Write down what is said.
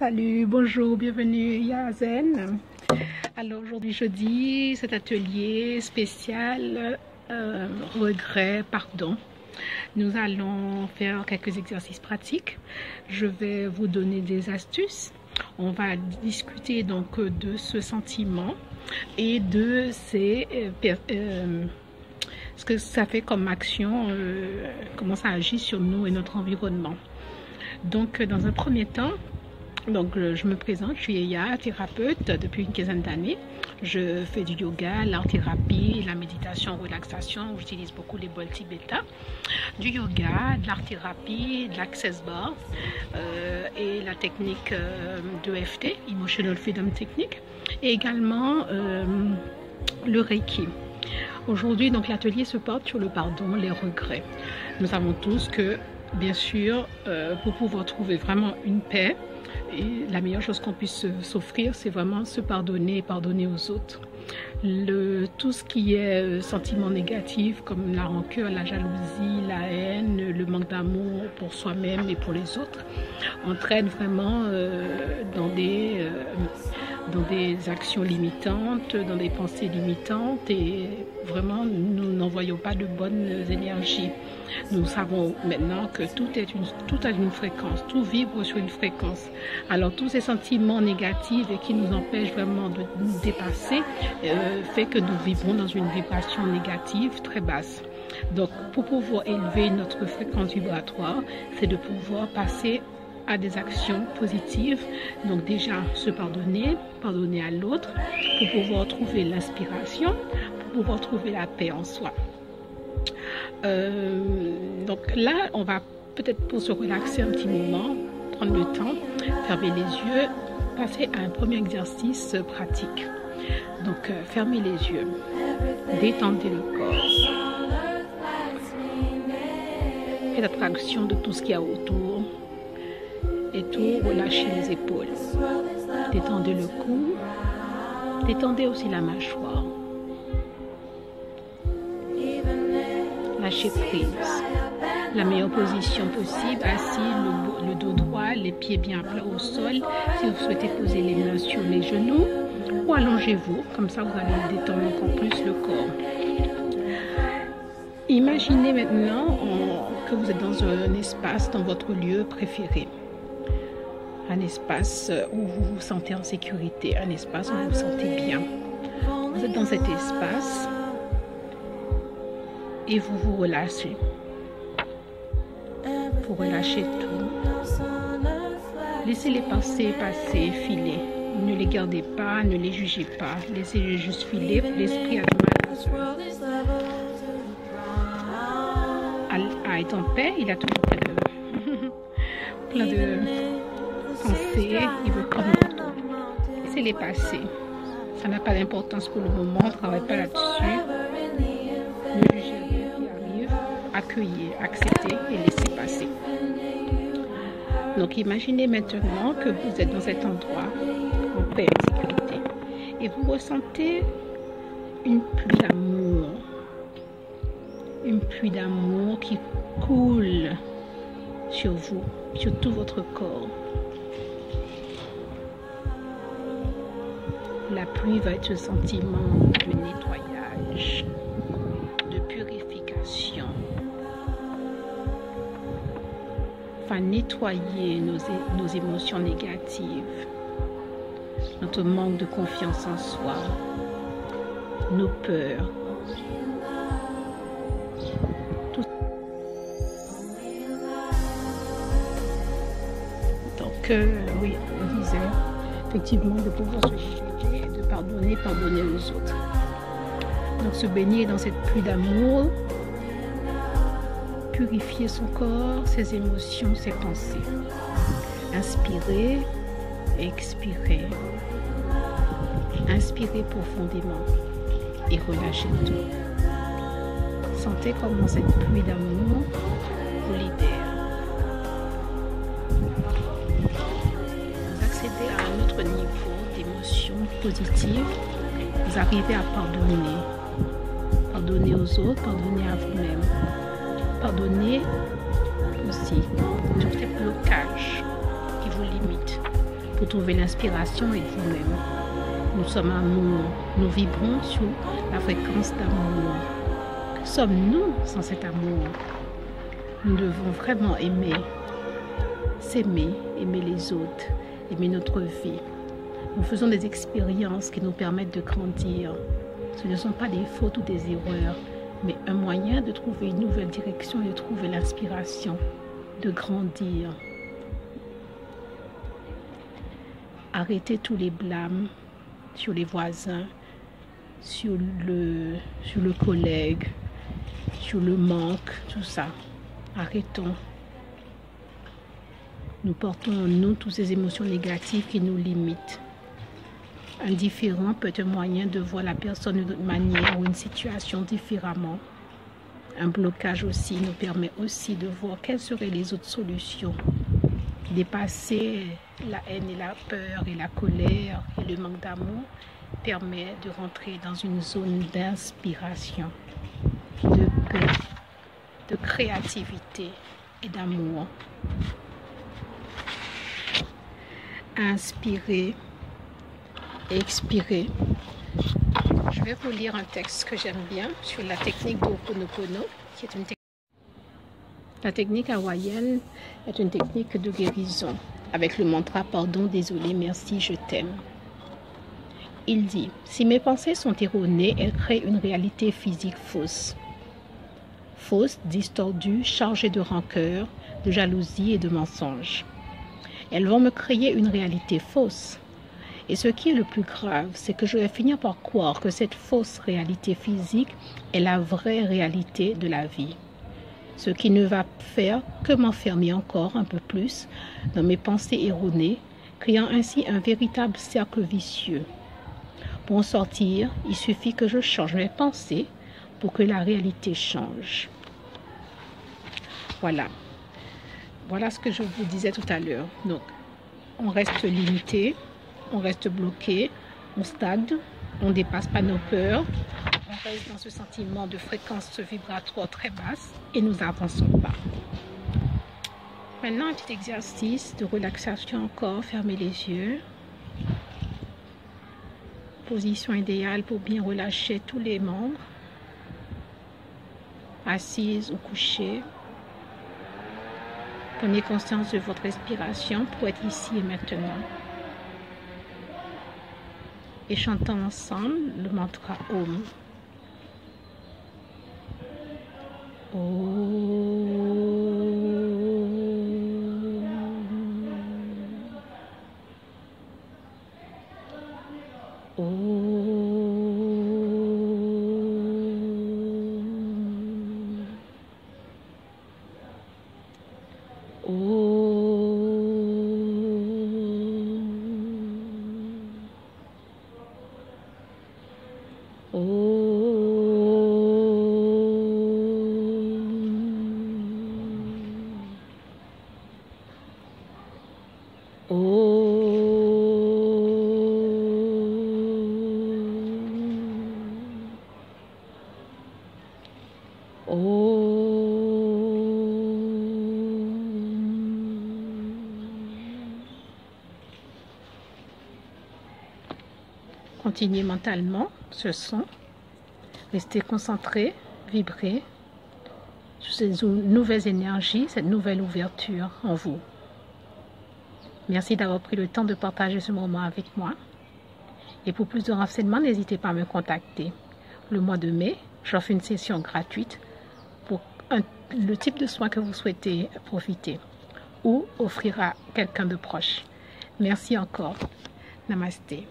Salut, bonjour, bienvenue Yazen. Alors aujourd'hui jeudi, cet atelier spécial regret, pardon. Nous allons faire quelques exercices pratiques. Je vais vous donner des astuces. On va discuter donc de ce sentiment et de ce que ça fait comme action, comment ça agit sur nous et notre environnement. Donc dans un premier temps, je me présente, je suis Eya, thérapeute depuis une quinzaine d'années. Je fais du yoga, l'art-thérapie, la méditation, relaxation. J'utilise beaucoup les bols tibétains, du yoga, de l'art-thérapie, de l'access bar et la technique de EFT, Emotional Freedom Technique, et également le Reiki. Aujourd'hui, donc l'atelier se porte sur le pardon, les regrets. Nous savons tous que, bien sûr, pour pouvoir trouver vraiment une paix, et la meilleure chose qu'on puisse s'offrir, c'est vraiment se pardonner et pardonner aux autres. Tout ce qui est sentiment négatif, comme la rancœur, la jalousie, la haine, le manque d'amour pour soi-même et pour les autres, entraîne vraiment dans des actions limitantes, dans des pensées limitantes, et vraiment nous n'envoyons pas de bonnes énergies. Nous savons maintenant que tout a une fréquence, tout vibre sur une fréquence. Alors tous ces sentiments négatifs et qui nous empêchent vraiment de nous dépasser fait que nous vibrons dans une vibration négative très basse. Donc pour pouvoir élever notre fréquence vibratoire, c'est de pouvoir passer à des actions positives. Donc déjà se pardonner, pardonner à l'autre, pour pouvoir trouver l'inspiration, pour pouvoir trouver la paix en soi. Donc là, on va peut-être, pour se relaxer un petit moment, prendre le temps, fermer les yeux, passer à un premier exercice pratique. Donc fermez les yeux, détendez le corps, faites abstraction de tout ce qu'il y a autour et tout, relâchez les épaules, détendez le cou, détendez aussi la mâchoire. Lâchez prise. La meilleure position possible, assis, le dos droit, les pieds bien plats au sol. Si vous souhaitez poser les mains sur les genoux, ou allongez-vous, comme ça vous allez détendre encore plus le corps. Imaginez maintenant que vous êtes dans un espace, dans votre lieu préféré. Un espace où vous vous sentez en sécurité, un espace où vous vous sentez bien. Vous êtes dans cet espace et vous vous relâchez. Vous relâchez tout. Laissez les pensées passer, filer. Ne les gardez pas, ne les jugez pas. Laissez-les juste filer. L'esprit a du mal à être en paix. Il a toujours plein de pensées. Il veut prendre le contrôle. Laissez-les passer. Ça n'a pas d'importance pour le moment. On ne travaille pas là-dessus. Ne jugez rien qui arrive. Accueillez, acceptez et laissez passer. Donc imaginez maintenant que vous êtes dans cet endroit en paix, en sécurité, et vous ressentez une pluie d'amour qui coule sur vous, sur tout votre corps. La pluie va être ce sentiment de nettoyage, de purification. Va nettoyer nos émotions négatives, notre manque de confiance en soi, nos peurs. Tout. Donc oui, on disait effectivement de pouvoir se libérer, de pardonner aux autres. Donc se baigner dans cette pluie d'amour, purifier son corps, ses émotions, ses pensées. Inspirez et expirez. Inspirez profondément et relâchez tout. Sentez comment cette pluie d'amour vous libère. Vous accédez à un autre niveau d'émotion positive. Vous arrivez à pardonner. Pardonner aux autres, pardonner à vous-même. Pardonner aussi tous les blocages qui vous limitent pour trouver l'inspiration et vous-même. Nous sommes amour, nous vibrons sur la fréquence d'amour. Que sommes-nous sans cet amour? Nous devons vraiment aimer, s'aimer, aimer les autres, aimer notre vie. Nous faisons des expériences qui nous permettent de grandir. Ce ne sont pas des fautes ou des erreurs, mais un moyen de trouver une nouvelle direction et de trouver l'inspiration, de grandir. Arrêtez tous les blâmes sur les voisins, sur le collègue, sur le manque, tout ça. Arrêtons. Nous portons en nous toutes ces émotions négatives qui nous limitent. Un différent peut être un moyen de voir la personne d'une autre manière ou une situation différemment. Un blocage aussi nous permet aussi de voir quelles seraient les autres solutions. Dépasser la haine et la peur et la colère et le manque d'amour permet de rentrer dans une zone d'inspiration, de paix, de créativité et d'amour. Inspirer, expirer. Je vais vous lire un texte que j'aime bien sur la technique d'Ho'oponopono, qui est une technique. La technique hawaïenne est une technique de guérison avec le mantra pardon, désolé, merci, je t'aime. Il dit, si mes pensées sont erronées, elles créent une réalité physique fausse. Fausse, distordue, chargée de rancœur, de jalousie et de mensonges. Elles vont me créer une réalité fausse. Et ce qui est le plus grave, c'est que je vais finir par croire que cette fausse réalité physique est la vraie réalité de la vie. Ce qui ne va faire que m'enfermer encore un peu plus dans mes pensées erronées, créant ainsi un véritable cercle vicieux. Pour en sortir, il suffit que je change mes pensées pour que la réalité change. Voilà. Voilà ce que je vous disais tout à l'heure. Donc, on reste limité, on reste bloqué, on stagne, on ne dépasse pas nos peurs, on reste dans ce sentiment de fréquence vibratoire très basse et nous n'avançons pas. Maintenant, un petit exercice de relaxation encore, fermez les yeux. Position idéale pour bien relâcher tous les membres, assise ou couchée. Prenez conscience de votre respiration pour être ici et maintenant. Et chantons ensemble le mantra Om. Continuez mentalement ce son. Restez concentré, vibrez sur ces nouvelles énergies, cette nouvelle ouverture en vous. Merci d'avoir pris le temps de partager ce moment avec moi. Et pour plus de renseignements, n'hésitez pas à me contacter. Le mois de mai, j'offre une session gratuite pour le type de soin que vous souhaitez profiter ou offrir à quelqu'un de proche. Merci encore. Namasté.